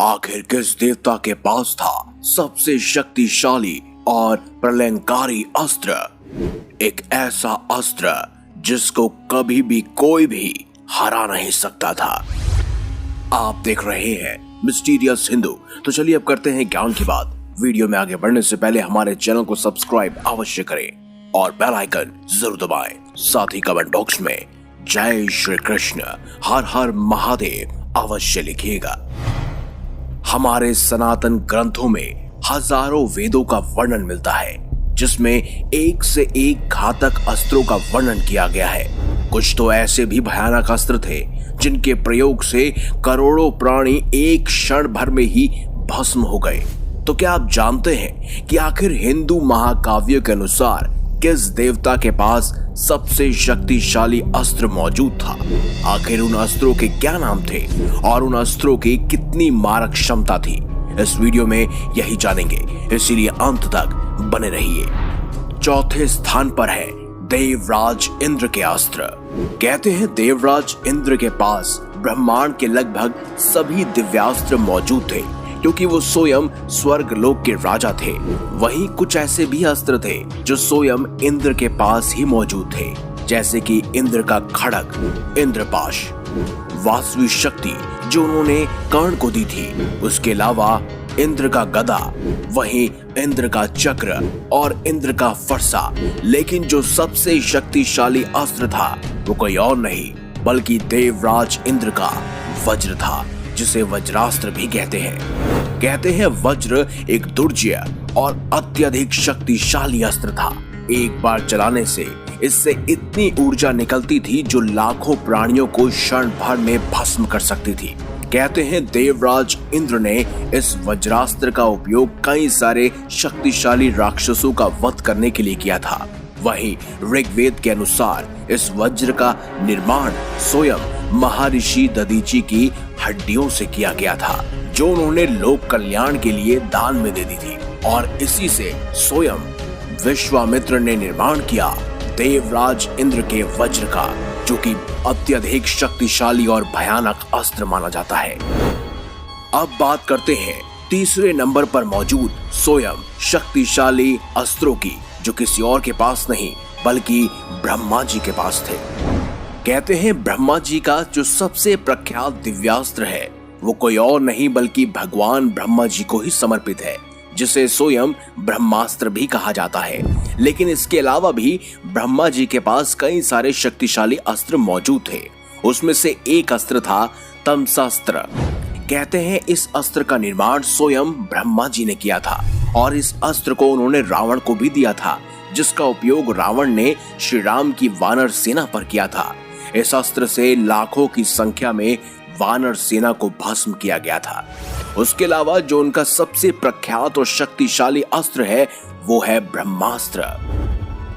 आखिर किस देवता के पास था सबसे शक्तिशाली और प्रलयंकारी अस्त्र? एक ऐसा अस्त्र जिसको कभी भी कोई भी हरा नहीं सकता था। आप देख रहे हैं मिस्टीरियस हिंदू। तो चलिए अब करते हैं ज्ञान की बात। वीडियो में आगे बढ़ने से पहले हमारे चैनल को सब्सक्राइब अवश्य करें और बेल आइकन जरूर दबाएं। साथ ही कमेंट बॉक्स में जय श्री कृष्ण, हर हर महादेव अवश्य लिखिएगा। हमारे सनातन ग्रंथों में हजारों वेदों का वर्णन मिलता है, जिसमें एक से एक घातक अस्त्रों का वर्णन किया गया है। कुछ तो ऐसे भी भयानक अस्त्र थे जिनके प्रयोग से करोड़ों प्राणी एक क्षण भर में ही भस्म हो गए। तो क्या आप जानते हैं कि आखिर हिंदू महाकाव्य के अनुसार किस देवता के पास सबसे शक्तिशाली अस्त्र मौजूद था? आखिर उन अस्त्रों के क्या नाम थे और उन अस्त्रों की कितनी मारक क्षमता थी? इस वीडियो में यही जानेंगे, इसीलिए अंत तक बने रहिए। चौथे स्थान पर है देवराज इंद्र के अस्त्र। कहते हैं देवराज इंद्र के पास ब्रह्मांड के लगभग सभी दिव्यास्त्र मौजूद थे, क्योंकि वो स्वयं स्वर्ग लोक के राजा थे। वहीं कुछ ऐसे भी अस्त्र थे जो स्वयं इंद्र के पास ही मौजूद थे, जैसे कि इंद्र का खड़ग, इंद्रपाश, वासवी शक्ति जो उन्होंने कर्ण को दी थी। उसके अलावा इंद्र का गदा, वहीं इंद्र का चक्र और इंद्र का फरसा। लेकिन जो सबसे शक्तिशाली अस्त्र था वो कोई और नहीं बल्कि देवराज इंद्र का वज्र था, जिसे वज्रास्त्र भी कहते हैं। कहते हैं वज्र एक दुर्जय और अत्यधिक शक्तिशाली अस्त्र था। एक बार चलाने से इससे इतनी ऊर्जा निकलती थी जो लाखों प्राणियों को क्षण भर में भस्म कर सकती थी। कहते हैं देवराज इंद्र ने इस वज्रास्त्र का उपयोग कई सारे शक्तिशाली राक्षसों का वध करने के लिए किया था। वहीं ऋग्वेद के अनुसार इस वज्र का निर्माण स्वयं महर्षि दधीचि की हड्डियों से किया गया था, जो उन्होंने लोक कल्याण के लिए दान में दे दी थी। और इसी से स्वयं विश्वामित्र ने निर्माण किया देवराज इंद्र के वज्र का, जो कि अत्यधिक शक्तिशाली और भयानक अस्त्र माना जाता है। अब बात करते हैं तीसरे नंबर पर मौजूद स्वयं शक्तिशाली अस्त्रों की, जो किसी और के पास नहीं बल्कि ब्रह्मा जी के पास थे। कहते हैं ब्रह्मा जी का जो सबसे प्रख्यात दिव्यास्त्र है वो कोई और नहीं बल्कि भगवान ब्रह्मा जी को ही समर्पित है, जिसे स्वयं ब्रह्मास्त्र भी कहा जाता है। लेकिन इसके अलावा भी ब्रह्मा जी के पास कई सारे शक्तिशाली अस्त्र मौजूद थे। उसमें से एक अस्त्र था तमसास्त्र। कहते हैं इस अस्त्र का निर्माण स्वयं ब्रह्मा जी ने किया था और इस अस्त्र को उन्होंने रावण को भी दिया था, जिसका उपयोग रावण ने श्री राम की वानर सेना पर किया था। इस अस्त्र से लाखों की संख्या में वानर सेना को भस्म किया गया था। उसके अलावा जो उनका सबसे प्रख्यात और शक्तिशाली अस्त्र है वो है ब्रह्मास्त्र।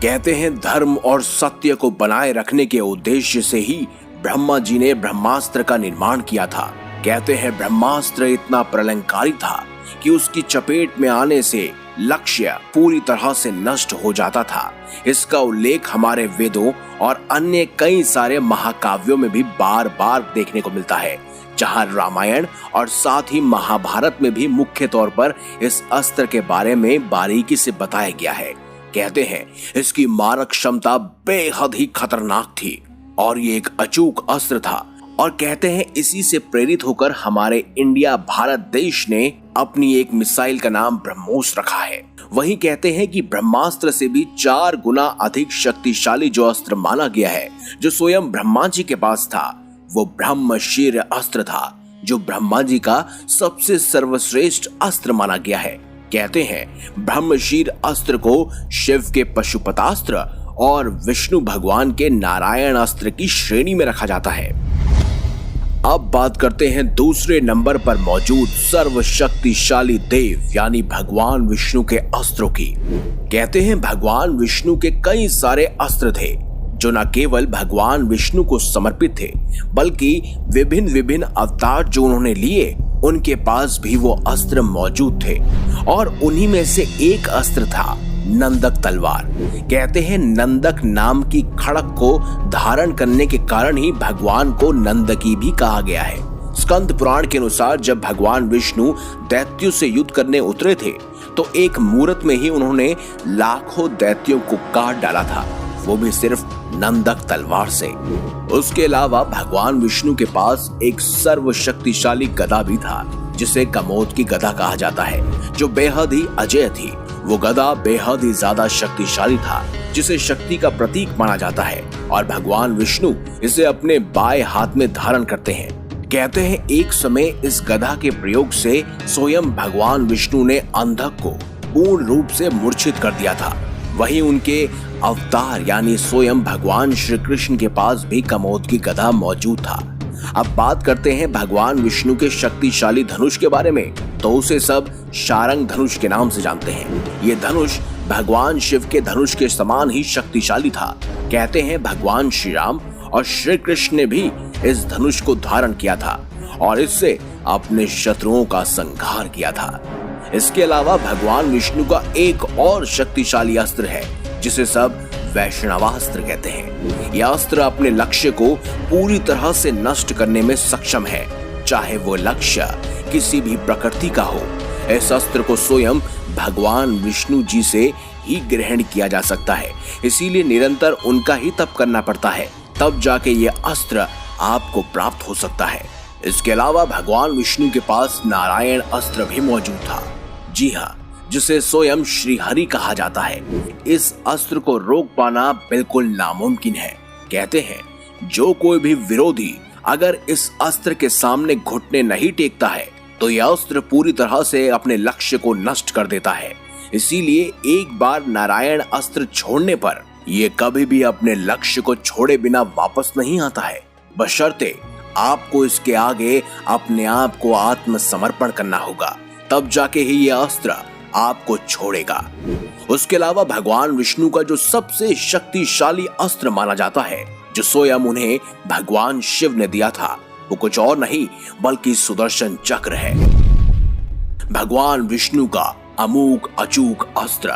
कहते हैं धर्म और सत्य को बनाए रखने के उद्देश्य से ही ब्रह्मा जी ने ब्रह्मास्त्र का निर्माण किया था। कहते हैं ब्रह्मास्त्र इतना प्रलयंकारी था कि उसकी चपेट में आने से लक्ष्य पूरी तरह से नष्ट हो जाता था। इसका उल्लेख हमारे वेदों और अन्य कई सारे महाकाव्यों में भी बार बार देखने को मिलता है, जहां रामायण और साथ ही महाभारत में भी मुख्य तौर पर इस अस्त्र के बारे में बारीकी से बताया गया है। कहते हैं इसकी मारक क्षमता बेहद ही खतरनाक थी और ये एक अचूक अस्त्र था। और कहते हैं इसी से प्रेरित होकर हमारे इंडिया भारत देश ने अपनी एक मिसाइल का नाम ब्रह्मोस रखा है। वहीं कहते हैं कि ब्रह्मास्त्र से भी 4 गुना अधिक शक्तिशाली जो अस्त्र माना गया है, जो स्वयं ब्रह्मा जी के पास था, वो ब्रह्मशीर अस्त्र था, जो ब्रह्मा जी का सबसे सर्वश्रेष्ठ अस्त्र माना गया है। कहते हैं ब्रह्मशीर अस्त्र को शिव के पशुपतास्त्र और विष्णु भगवान के नारायण अस्त्र की श्रेणी में रखा जाता है। अब बात करते हैं दूसरे नंबर पर मौजूद सर्वशक्तिशाली देव यानी भगवान विष्णु के अस्त्रों की। कहते हैं भगवान विष्णु के कई सारे अस्त्र थे जो न केवल भगवान विष्णु को समर्पित थे, बल्कि विभिन्न विभिन्न अवतार जो उन्होंने लिए उनके पास भी वो अस्त्र मौजूद थे। और उन्हीं में से एक अस्त्र था नंदक तलवार। कहते हैं नंदक नाम की खड़ग को धारण करने के कारण ही भगवान को नंदकी भी कहा गया है। स्कंद पुराण के अनुसार जब भगवान विष्णु दैत्यों से युद्ध करने उतरे थे तो एक मुहूर्त में ही उन्होंने लाखों दैत्यों को काट डाला था, वो भी सिर्फ नंदक तलवार से। उसके अलावा भगवान विष्णु के पास एक सर्वशक्तिशाली गदा भी था जिसे कमोद की गदा कहा जाता है, जो बेहद ही अजेय थी। वो गदा बेहद ही ज्यादा शक्तिशाली था, जिसे शक्ति का प्रतीक माना जाता है और भगवान विष्णु इसे अपने बाएं हाथ में धारण करते हैं। कहते हैं एक समय इस गदा के प्रयोग से स्वयं भगवान विष्णु ने अंधक को पूर्ण रूप से मूर्छित कर दिया था। वहीं उनके अवतार यानी स्वयं भगवान श्री कृष्ण के पास भी कमोद की गदा मौजूद था। अब बात करते हैं भगवान विष्णु के शक्तिशाली धनुष के बारे में, तो उसे सब शारंग धनुष के नाम से जानते हैं। ये धनुष भगवान शिव के धनुष के समान ही शक्तिशाली था। कहते हैं भगवान श्री राम और श्री कृष्ण ने भी इस धनुष को धारण किया था और इससे अपने शत्रुओं का संहार किया था। इसके अलावा भगवान विष्णु का एक और शक्तिशाली अस्त्र है जिसे सब वैष्णवास्त्र कहते हैं। यह अस्त्र अपने लक्ष्य को पूरी तरह से नष्ट करने में सक्षम है, चाहे वो लक्ष्य किसी भी प्रकृति का हो। इस अस्त्र को स्वयं भगवान विष्णु जी से ही ग्रहण किया जा सकता है, इसीलिए निरंतर उनका ही तप करना पड़ता है, तब जाके ये अस्त्र आपको प्राप्त हो सकता है। इसके अलावा भगवान विष्णु के पास नारायण अस्त्र भी मौजूद था, जी हाँ, जिसे स्वयं श्री हरि कहा जाता है। इस अस्त्र को रोक पाना बिल्कुल नामुमकिन है। कहते हैं जो कोई भी विरोधी अगर इस अस्त्र के सामने घुटने नहीं टेकता है तो यह अस्त्र पूरी तरह से अपने लक्ष्य को नष्ट कर देता है। इसीलिए एक बार नारायण अस्त्र छोड़ने पर यह कभी भी अपने लक्ष्य को छोड़े बिना वापस नहीं आता है, बशर्ते आपको इसके आगे अपने आप को आत्मसमर्पण करना होगा, तब जाके ही यह अस्त्र आपको छोड़ेगा। उसके अलावा भगवान विष्णु का जो सबसे शक्तिशाली अस्त्र माना जाता है, जो स्वयं उन्हें भगवान शिव ने दिया था, वो कुछ और नहीं बल्कि सुदर्शन चक्र है। भगवान विष्णु का अमोघ अचूक अस्त्र,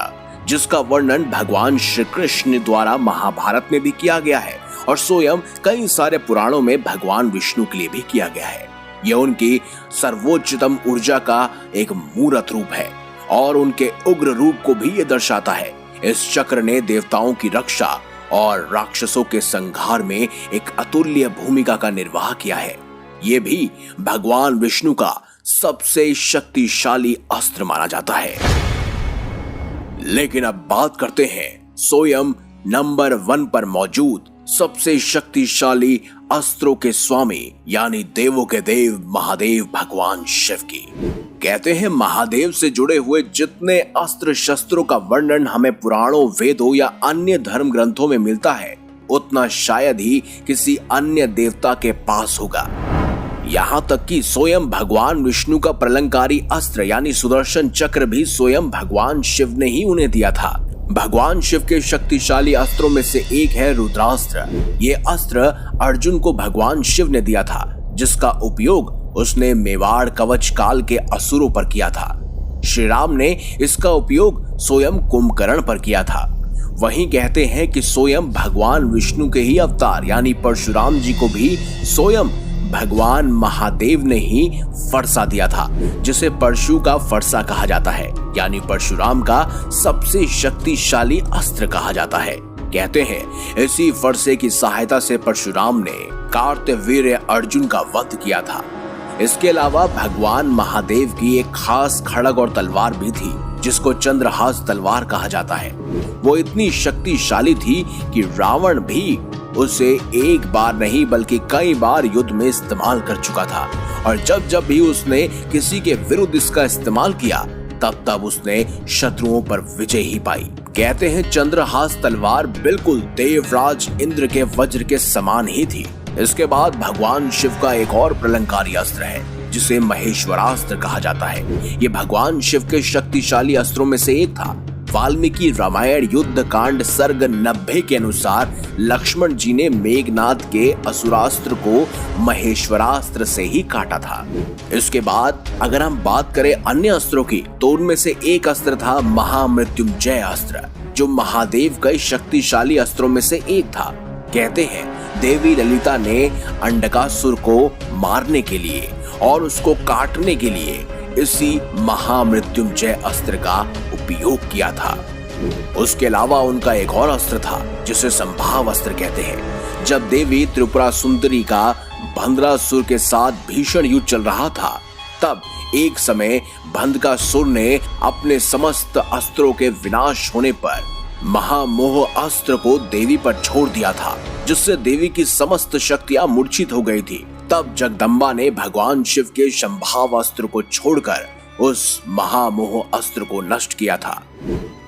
जिसका वर्णन भगवान श्री कृष्ण द्वारा महाभारत में भी किया गया है और स्वयं कई सारे पुराणों में भगवान विष्णु के लिए भी किया गया है। यह उनकी सर्वोच्चतम ऊर्जा का एक मूर्त रूप है और उनके उग्र रूप को भी ये दर्शाता है। इस चक्र ने देवताओं की रक्षा और राक्षसों के संहार में एक अतुल्य भूमिका का निर्वाह किया है। ये भी भगवान विष्णु का सबसे शक्तिशाली अस्त्र माना जाता है। लेकिन अब बात करते हैं स्वयं नंबर 1 पर मौजूद सबसे शक्तिशाली अस्त्रों के स्वामी यानी देवों के देव महादेव भगवान शिव की। कहते हैं महादेव से जुड़े हुए जितने अस्त्र शस्त्रों का वर्णन हमें पुराणों, वेदों या अन्य धर्म ग्रंथों में मिलता है, उतना शायद ही किसी अन्य देवता के पास होगा। यहाँ तक कि स्वयं भगवान विष्णु का प्रलंकारी अस्त्र यानी सुदर्शन चक्र भी स्वयं भगवान शिव ने ही उन्हें दिया था। भगवान शिव के शक्तिशाली अस्त्रों में से एक है रुद्रास्त्र। ये अस्त्र अर्जुन को भगवान शिव ने दिया था, जिसका उपयोग उसने मेवाड़ कवच काल के असुरों पर किया था। श्री राम ने इसका उपयोग स्वयं कुंभकर्ण पर किया था। वहीं कहते हैं कि स्वयं भगवान विष्णु के ही अवतार यानी परशुराम जी को भी स्वयं भगवान महादेव ने ही फरसा दिया था, जिसे परशु का फरसा कहा जाता है, यानी परशुराम का सबसे शक्तिशाली अस्त्र कहा जाता है। कहते हैं इसी फरसे की सहायता से परशुराम ने कार्तवीर्य अर्जुन का वध किया था। इसके अलावा भगवान महादेव की एक खास खड्ग और तलवार भी थी, जिसको चंद्रहास तलवार कहा जाता है। वो इतनी शक्तिशाली थी कि रावण भी उसे एक बार नहीं बल्कि कई बार युद्ध में इस्तेमाल कर चुका था, और जब जब भी उसने किसी के विरुद्ध इसका इस्तेमाल किया तब तब उसने शत्रुओं पर विजय ही पाई। कहते हैं चंद्रहास तलवार बिल्कुल देवराज इंद्र के वज्र के समान ही थी। इसके बाद भगवान शिव का एक और प्रलंकारी अस्त्र है, जिसे महेश्वरास्त्र कहा जाता है। ये भगवान शिव के शक्तिशाली अस्त्रों में से एक था। वाल्मीकि रामायण युद्ध कांड सर्ग 90 के अनुसार लक्ष्मण जी ने मेघनाद के असुरास्त्र को महेश्वरास्त्र से ही काटा था। इसके बाद अगर हम बात करें अन्य अस्त्रों की, तो उनमें से एक अस्त्र था महामृत्युंजय अस्त्र, जो महादेव के शक्तिशाली अस्त्रों में से एक था। कहते हैं देवी ललिता ने अंडकासुर को मारने के लिए और उसको काटने के लिए इसी महामृत्युंजय अस्त्र का उपयोग किया था। उसके अलावा उनका एक और अस्त्र था जिसे संभाव अस्त्र कहते हैं। जब देवी त्रिपुरा सुंदरी का भंद्रासुर के साथ भीषण युद्ध चल रहा था, तब एक समय भंद्रासुर ने अपने समस्त अस्त्रों के विनाश होने पर महामोह अस्त्र को देवी पर छोड़ दिया था, जिससे देवी की समस्त शक्तियां मूर्छित हो गई थी। तब जगदम्बा ने भगवान शिव के संभाव अस्त्र को छोड़कर उस महामोह अस्त्र को नष्ट किया था।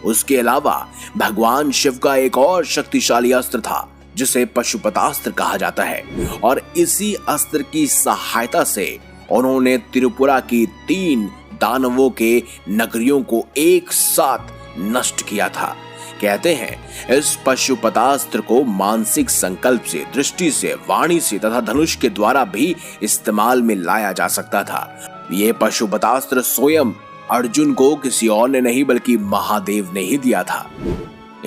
उसके अलावा भगवान शिव का एक और शक्तिशाली अस्त्र था जिसे पशुपतास्त्र कहा जाता है, और इसी अस्त्र की सहायता से उन्होंने त्रिपुरा की 3 दानवों के नगरियों को एक साथ नष्ट किया था। कहते हैं इस पशुपतास्त्र को मानसिक संकल्प से, दृष्टि से, वाणी से तथा धनुष के द्वारा भी इस्तेमाल में लाया जा सकता था। ये पशुपतास्त्र स्वयं अर्जुन को किसी और ने नहीं बल्कि महादेव ने ही दिया था।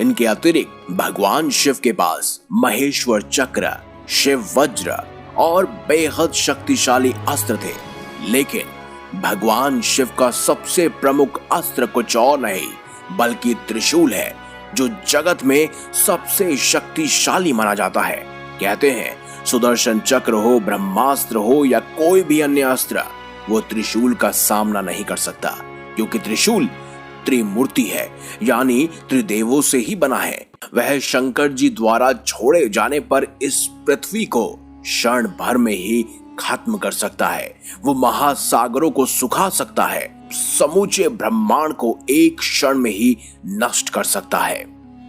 इनके अतिरिक्त भगवान शिव के पास महेश्वर चक्र, शिव वज्र और बेहद शक्तिशाली अस्त्र थे, लेकिन भगवान शिव का सबसे प्रमुख अस्त्र कुछ और नहीं बल्कि त्रिशूल है, जो जगत में सबसे शक्तिशाली माना जाता है। कहते हैं सुदर्शन चक्र हो, ब्रह्मास्त्र हो या कोई भी अन्य अस्त्र, वो त्रिशूल का सामना नहीं कर सकता, क्योंकि त्रिशूल त्रिमूर्ति है, यानी त्रिदेवों से ही बना है। वह शंकर जी द्वारा छोड़े जाने पर इस पृथ्वी को क्षण भर में ही खत्म कर सकता है। वो महासागरों को सुखा सकता है, समूचे ब्रह्मांड को एक क्षण में ही नष्ट कर सकता है।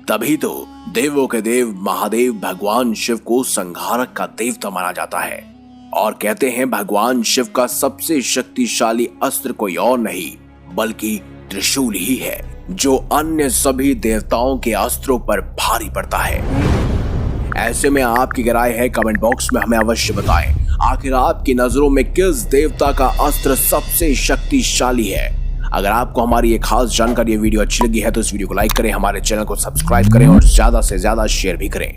तभी तो देवों के देव महादेव भगवान शिव को संहारक का देवता माना जाता है, और कहते हैं भगवान शिव का सबसे शक्तिशाली अस्त्र कोई और नहीं बल्कि त्रिशूल ही है, जो अन्य सभी देवताओं के अस्त्रों पर भारी पड़ता है। ऐसे में आपकी राय है कमेंट बॉक्स में हमें अवश्य बताएं। आखिर आपकी नजरों में किस देवता का अस्त्र सबसे शक्तिशाली है? अगर आपको हमारी ये खास जानकारी, ये वीडियो अच्छी लगी है तो इस वीडियो को लाइक करें, हमारे चैनल को सब्सक्राइब करें और ज्यादा से ज्यादा शेयर भी करें।